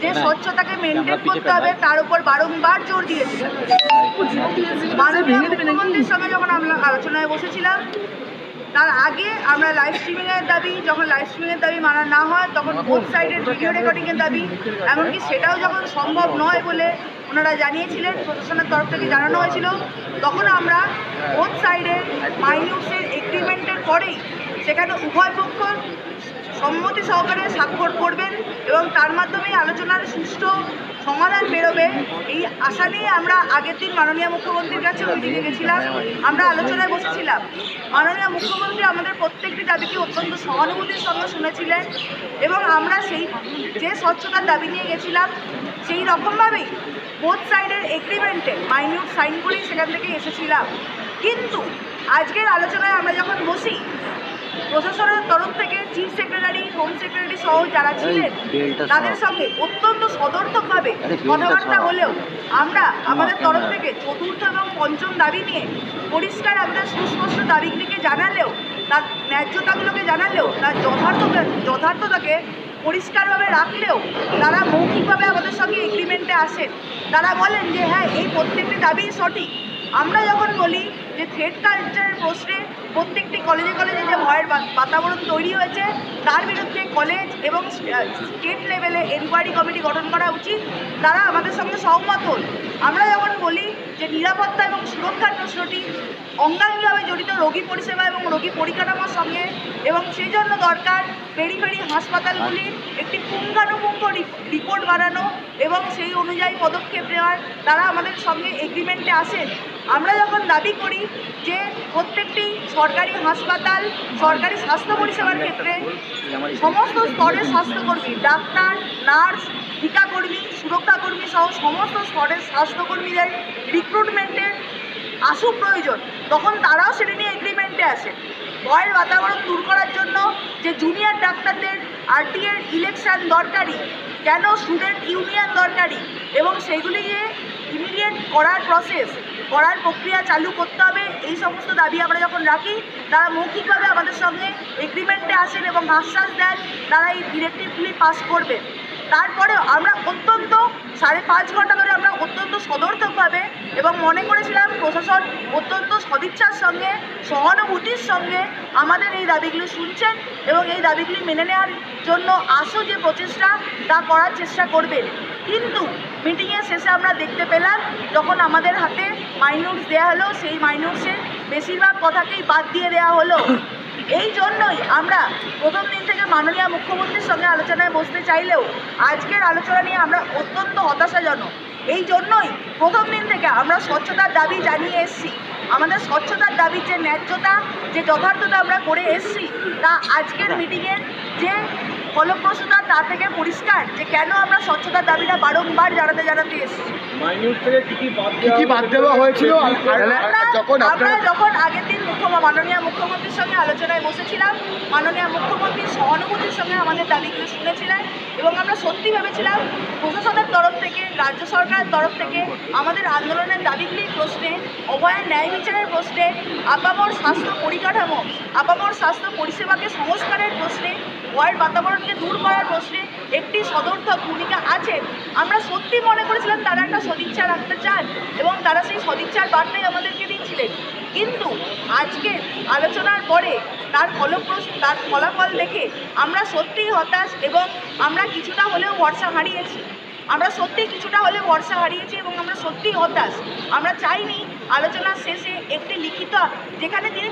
যে স্বচ্ছতাকে মেনটেন করতে হবে তার উপর বারংবার জোর দিয়েছিলেন। মাননীয় মুখ্যমন্ত্রীর সঙ্গে যখন আমরা আলোচনায় বসেছিলাম, তার আগে আমরা লাইভ স্ট্রিমিংয়ের দাবি, যখন লাইভ স্ট্রিমিংয়ের দাবি মানা না হয় তখন বোথ সাইডের ভিডিও রেকর্ডিংয়ের দাবি, এমনকি সেটাও যখন সম্ভব নয় বলে ওনারা জানিয়েছিলেন, প্রশাসনের তরফ থেকে জানানো হয়েছিল, তখন আমরা বোথ সাইডের মাইনিউটসের এগ্রিমেন্টের পরেই সেখানে উভয় পক্ষ সম্মতি সহকারে স্বাক্ষর করবেন এবং তার মাধ্যমে আলোচনার সুষ্ঠু সমাধান বেরোবে, এই আশা নিয়ে আমরা আগের দিন মাননীয় মুখ্যমন্ত্রীর কাছে মিটিংয়ে গেছিলাম। আমরা আলোচনায় বসেছিলাম। মাননীয় মুখ্যমন্ত্রী আমাদের প্রত্যেকটি দাবিকে অত্যন্ত সহানুভূতির সঙ্গে শুনেছিলেন এবং আমরা সেই যে স্বচ্ছতার দাবি নিয়ে গেছিলাম সেই রকমভাবেই বোথ সাইডের এগ্রিমেন্টে মাইনিউট সাইনগুলি সেখান থেকে এসেছিলাম। কিন্তু আজকের আলোচনায় আমরা যখন বসি, প্রশাসনের তরফ থেকে চিফ সেক্রেটারি, হোম সেক্রেটারি সহ যারা ছিলেন তাদের সঙ্গে অত্যন্ত সদর্থকভাবে কথাবার্তা হলেও আমরা আমাদের তরফ থেকে চতুর্থ এবং পঞ্চম দাবি নিয়ে পরিষ্কার আমাদের সুস্পষ্ট দাবিগুলিকে জানালেও, তার ন্যায্যতাগুলোকে জানালেও, তার যথার্থতাকে পরিষ্কারভাবে রাখলেও তারা মৌখিকভাবে আমাদের সঙ্গে এগ্রিমেন্টে আসেন। তারা বলেন যে হ্যাঁ, এই প্রত্যেকটি দাবি সঠিক। আমরা যখন বলি যে থ্রেড কালচারের প্রশ্নে প্রত্যেকটি কলেজে কলেজে যে ভয়ের বাতাবরণ তৈরি হয়েছে তার বিরুদ্ধে কলেজ এবং স্টেট লেভেলে এনকোয়ারি কমিটি গঠন করা উচিত, তারা আমাদের সঙ্গে সহমত হন। আমরা যখন বলি যে নিরাপত্তা এবং সুরক্ষার প্রশ্নটি অঙ্গাঙ্গিভাবে জড়িত রোগী পরিষেবা এবং রোগী পরিকাঠামোর সঙ্গে এবং সেই জন্য দরকার পেরিফেরি হাসপাতালগুলির একটি পুঙ্খানুপুঙ্খ রিপোর্ট বানানো এবং সেই অনুযায়ী পদক্ষেপ নেওয়ার, তারা আমাদের সঙ্গে এগ্রিমেন্টে আসেন। আমরা যখন দাবি করি যে প্রত্যেকটি সরকারি হাসপাতাল, সরকারি স্বাস্থ্য পরিষেবার ক্ষেত্রে সমস্ত স্তরের স্বাস্থ্যকর্মী, ডাক্তার, নার্স, টিকাকর্মী, সুরক্ষাকর্মী সহ সমস্ত স্তরের স্বাস্থ্যকর্মীদের রিক্রুটমেন্টের আশু প্রয়োজন, তখন তারাও সেটা নিয়ে এগ্রিমেন্টে আসেন। ভয়ের বাতাবরণ দূর করার জন্য যে জুনিয়র ডাক্তারদের আরটিএর ইলেকশন দরকারি, কেন স্টুডেন্ট ইউনিয়ন দরকারি এবং সেগুলিকে ইমিডিয়েট করার প্রক্রিয়া চালু করতে হবে, এই সমস্ত দাবি আমরা যখন রাখি তারা মৌখিকভাবে আমাদের সঙ্গে এগ্রিমেন্টে আসেন এবং আশ্বাস দেন তারা এই ডিরেক্টিভগুলি পাস করবে। তারপরেও আমরা অত্যন্ত 5.5 ঘন্টা ধরে আমরা অত্যন্ত সদর্থকভাবে এবং মনে করেছিলাম প্রশাসন অত্যন্ত সদিচ্ছার সঙ্গে, সহানুভূতির সঙ্গে আমাদের এই দাবিগুলি শুনছেন এবং এই দাবিগুলি মেনে নেওয়ার জন্য আশু যে প্রচেষ্টা তা করার চেষ্টা করবেন। কিন্তু মিটিংয়ের শেষে আমরা দেখতে পেলাম যখন আমাদের হাতে মাইনিউটস দেওয়া হলো, সেই মাইনিউটসের বেশিরভাগ কথাকেই বাদ দিয়ে দেওয়া হলো। এই জন্যই আমরা প্রথম দিন থেকে মাননীয় মুখ্যমন্ত্রীর সঙ্গে আলোচনায় বসতে চাইলেও আজকের আলোচনা নিয়ে আমরা অত্যন্ত হতাশাজনক। এই জন্যই প্রথম দিন থেকে আমরা স্বচ্ছতার দাবি জানিয়ে এসেছি। আমাদের স্বচ্ছতার দাবির যে ন্যায্যতা, যে যথার্থতা আমরা করে এসেছি, তা আজকের মিটিংয়ের যে ফলপ্রসূতা তা থেকে পরিষ্কার যে কেন আমরা স্বচ্ছতার দাবিটা বারংবার জানাতে এসেছি। বাদ দেওয়া হয়েছিল আমরা যখন আগের দিন মাননীয় মুখ্যমন্ত্রীর সঙ্গে আলোচনায় বসেছিলাম, মাননীয় মুখ্যমন্ত্রীর সহানুভূতির সঙ্গে আমাদের দাবিগুলো শুনেছিলেন এবং আমরা সত্যি ভেবেছিলাম প্রশাসনের তরফ থেকে, রাজ্য সরকারের তরফ থেকে আমাদের আন্দোলনের দাবিগুলির প্রশ্নে, অভয়ার ন্যায় বিচারের প্রশ্নে, আপামর স্বাস্থ্য পরিকাঠামো, আপামর স্বাস্থ্য পরিষেবাকে সংস্কারের প্রশ্নে, ভয়ের বাতাবরণকে দূর করার প্রশ্নে একটি সদর্থক ভূমিকা আছে। আমরা সত্যি মনে করেছিলাম তারা একটা সদিচ্ছা রাখতে চান এবং তারা সেই সদিচ্ছার বার্তাই আমাদেরকে দিচ্ছিলেন। কিন্তু আজকে আলোচনার পরে তার ফলাফল দেখে আমরা সত্যিই হতাশ এবং আমরা কিছুটা হলেও ভরসা হারিয়েছি। আমরা সত্যিই কিছুটা হলেও ভরসা হারিয়েছি এবং আমরা সত্যিই হতাশ। আমরা চাইনি আলোচনার শেষে একটি লিখিত, যেখানে তিনি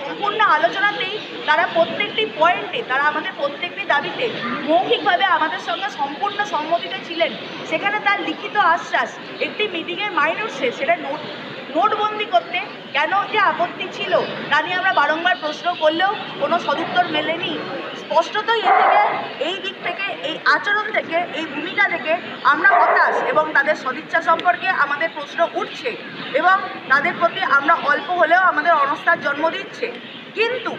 সম্পূর্ণ আলোচনাতেই তারা প্রত্যেকটি পয়েন্টে, তারা আমাদের প্রত্যেকটি দাবিতে মৌখিকভাবে আমাদের সঙ্গে সম্পূর্ণ সম্মতিতে ছিলেন, সেখানে তার লিখিত আশ্বাস একটি মিটিংয়ের মাইনিউটসে সেটা নোটবন্দি করতে কেন যে আপত্তি ছিল তা নিয়ে আমরা বারংবার প্রশ্ন করলেও কোনো সদুত্তর মেলেনি। স্পষ্টতই এই দিক থেকে, এই আচরণ থেকে, এই ভূমিকা থেকে আমরা হতাশ এবং তাদের সদিচ্ছা সম্পর্কে আমাদের প্রশ্ন উঠছে এবং তাদের প্রতি আমরা অল্প হলেও আমাদের অনাস্থার জন্ম দিচ্ছে। কিন্তু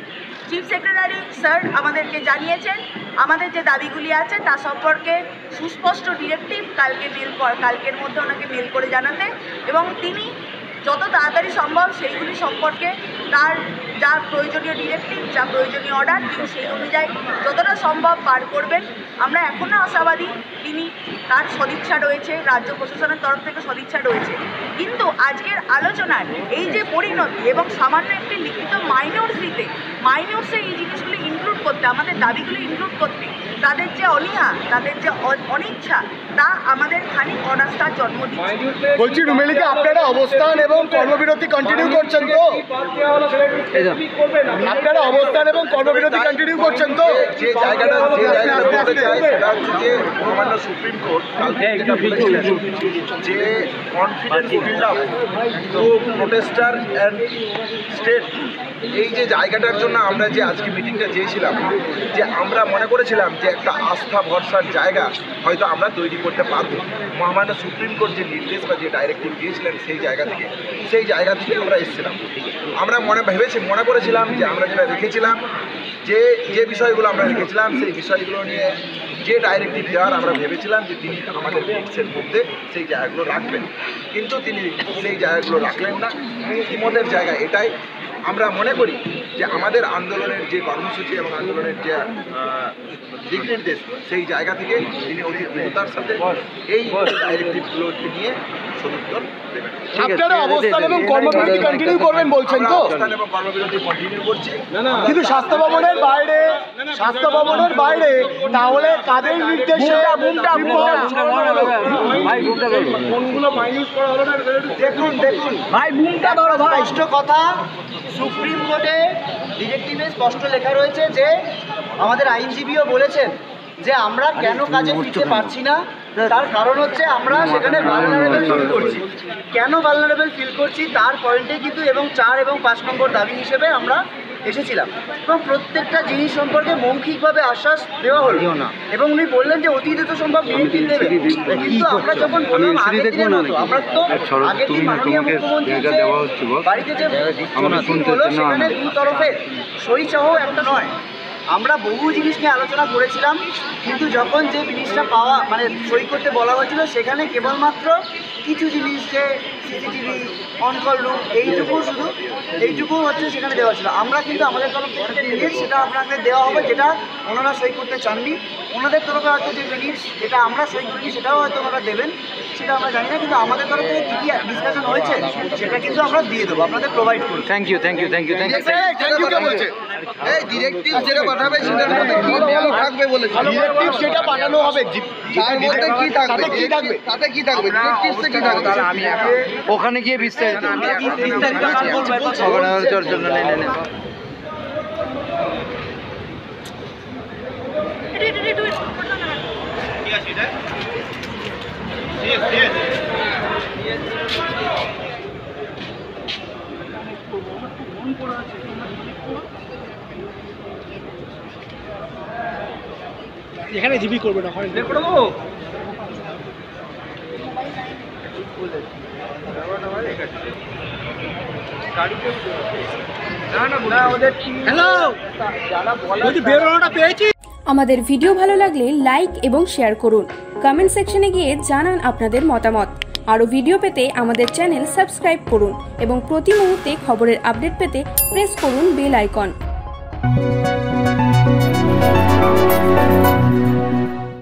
চিফ সেক্রেটারি স্যার আমাদেরকে জানিয়েছেন আমাদের যে দাবিগুলি আছে তা সম্পর্কে সুস্পষ্ট ডিরেক্টিভ কালকের মধ্যে ওনাকে মেল করে জানাতে এবং তিনি যত তাড়াতাড়ি সম্ভব সেইগুলি সম্পর্কে তার যা প্রয়োজনীয় ডিরেক্টিভ, যা প্রয়োজনীয় অর্ডার, তিনি সেই অনুযায়ী যতটা সম্ভব পার করবেন। আমরা এখনও আশাবাদী তিনি, তার সদিচ্ছা রয়েছে, রাজ্য প্রশাসনের তরফ থেকে সদিচ্ছা রয়েছে। কিন্তু আজকের আলোচনায় এই যে পরিণতি এবং সামান্য একটি লিখিত মাইনরসে এই জিনিসগুলি ইনক্লুড করতে, আমাদের দাবিগুলি ইনক্লুড করতে তাদের যে অনীহা, তাদের যে অনিচ্ছা, তা আমাদের খানিক অনাস্থার জন্ম দিচ্ছে। বলছি রুমেলিকে আপনারা অবস্থান এবং কর্মবিরতি কন্টিনিউ করছেন তো? আপনারা অবস্থান এবং কর্মবিরতি কন্টিনিউ করছেন তো? যে জায়গাটা বলতে চাই সেটা হচ্ছে যে মহামান্য সুপ্রিম কোর্ট যে confidence build up to protester and state, এই যে জায়গাটার জন্য আমরা যে আজকে মিটিংটা চেয়েছিলাম, যে আমরা মনে করেছিলাম যে একটা আস্থা ভরসার জায়গা হয়তো আমরা তৈরি করতে পারবো। মহামান্য সুপ্রিম কোর্ট যে নির্দেশ বা যে ডাইরেক্টিভ দিয়েছিলেন সেই জায়গা থেকে আমরা এসেছিলাম। আমরা মনে করেছিলাম যে আমরা যেটা রেখেছিলাম, যে বিষয়গুলো আমরা রেখেছিলাম সেই বিষয়গুলো নিয়ে যে ডাইরেক্টিভ দেওয়ার আমরা ভেবেছিলাম যে তিনি আমাদের রিটসের মধ্যে সেই জায়গাগুলো রাখবেন, কিন্তু তিনি সেই জায়গাগুলো রাখলেন না। বিমতের জায়গা এটাই, আমরা মনে করি যে আমাদের আন্দোলনের যে কর্মসূচি এবং আন্দোলনের যে দিক নির্দেশ, সেই জায়গা থেকে তিনি অতি দ্রুততার সাথে এই ডাইরেক্টিভগুলোকে নিয়ে সদুত্তর দেবেন। আপনারা অবস্থান এবং কর্মবিরতি কন্টিনিউ করবেন বলছেন তো? অবস্থান এবং কর্মবিরতি কন্টিনিউ করছি, কিন্তু স্বাস্থ্য ভবনের বাইরে তাহলে কাদের নির্দেশে স্পষ্ট কথা, সুপ্রিম কোর্টে ডিরেক্টিভে স্পষ্ট লেখা রয়েছে যে আমাদের আইনজীবীও বলেছেন যে আমরা কেন কাজে ফিরতে পারছি না, তার কারণ হচ্ছে আমরা সেখানে ভালনারেবল ফিল করছি। কেন ভালনারেবল ফিল করছি তার পয়েন্টে কিন্তু এবং 4 এবং 5 নম্বর দাবি হিসেবে আমরা এসেছিলাম, এবং প্রত্যেকটা জিনিস সম্পর্কে মৌখিকভাবে আশ্বাস দেওয়া হলো না, এবং উনি বললেন যে অতি দ্রুত সম্ভব ডিরেক্টিভ দেবে। কিন্তু আমরা যখন বললাম আগের দিনের মতো, আমরা তো আগের দিন মাননীয় মুখ্যমন্ত্রীর যে বাড়িতে যে মিটিং হলো সেখানে দুই তরফের সই সহ একটা নয়, আমরা বহু জিনিস নিয়ে আলোচনা করেছিলাম, কিন্তু যখন যে জিনিসটা সই করতে বলা হয়েছিল সেখানে কেবলমাত্র কিছু জিনিস, যে সিসিটিভি, অনকল রুম, এইটুকু হচ্ছে সেখানে দেওয়া ছিল। আমরা কিন্তু আমাদের তরফ থেকে মিনিট সেটা আপনাকে দেওয়া হবে, যেটা ওনারা সই করতে চাননি। ওনাদের তরফে হয়তো যে মিনিট যেটা আমরা সই করিনি সেটাও হয়তো ওনারা দেবেন, সেটা আমরা জানি না, কিন্তু আমাদের তরফ থেকে কী কী ডিসকাশন হয়েছে সেটা কিন্তু আমরা দিয়ে দেবো, আপনাদের প্রোভাইড করবো। Thank you. এই ডিরেক্টিভ যেটা পাঠাবে সেটার মধ্যে কি দেওয়া থাকবে বলেছে। ডিরেক্টিভ যেটা পাঠানো হবে তার মধ্যে কি থাকবে, তাতে কি থাকবে, ডিরেক্টিভসে কি থাকবে, ওখানে গিয়ে বিস্তারিত এখানে জিবি করবে না, হয় আমাদের ভিডিও ভালো লাগলে লাইক এবং শেয়ার করুন। কমেন্ট সেকশনে গিয়ে জানান আপনাদের মতামত। আরও ভিডিও পেতে আমাদের চ্যানেল সাবস্ক্রাইব করুন এবং প্রতি মুহূর্তে খবরের আপডেট পেতে প্রেস করুন বেল আইকন।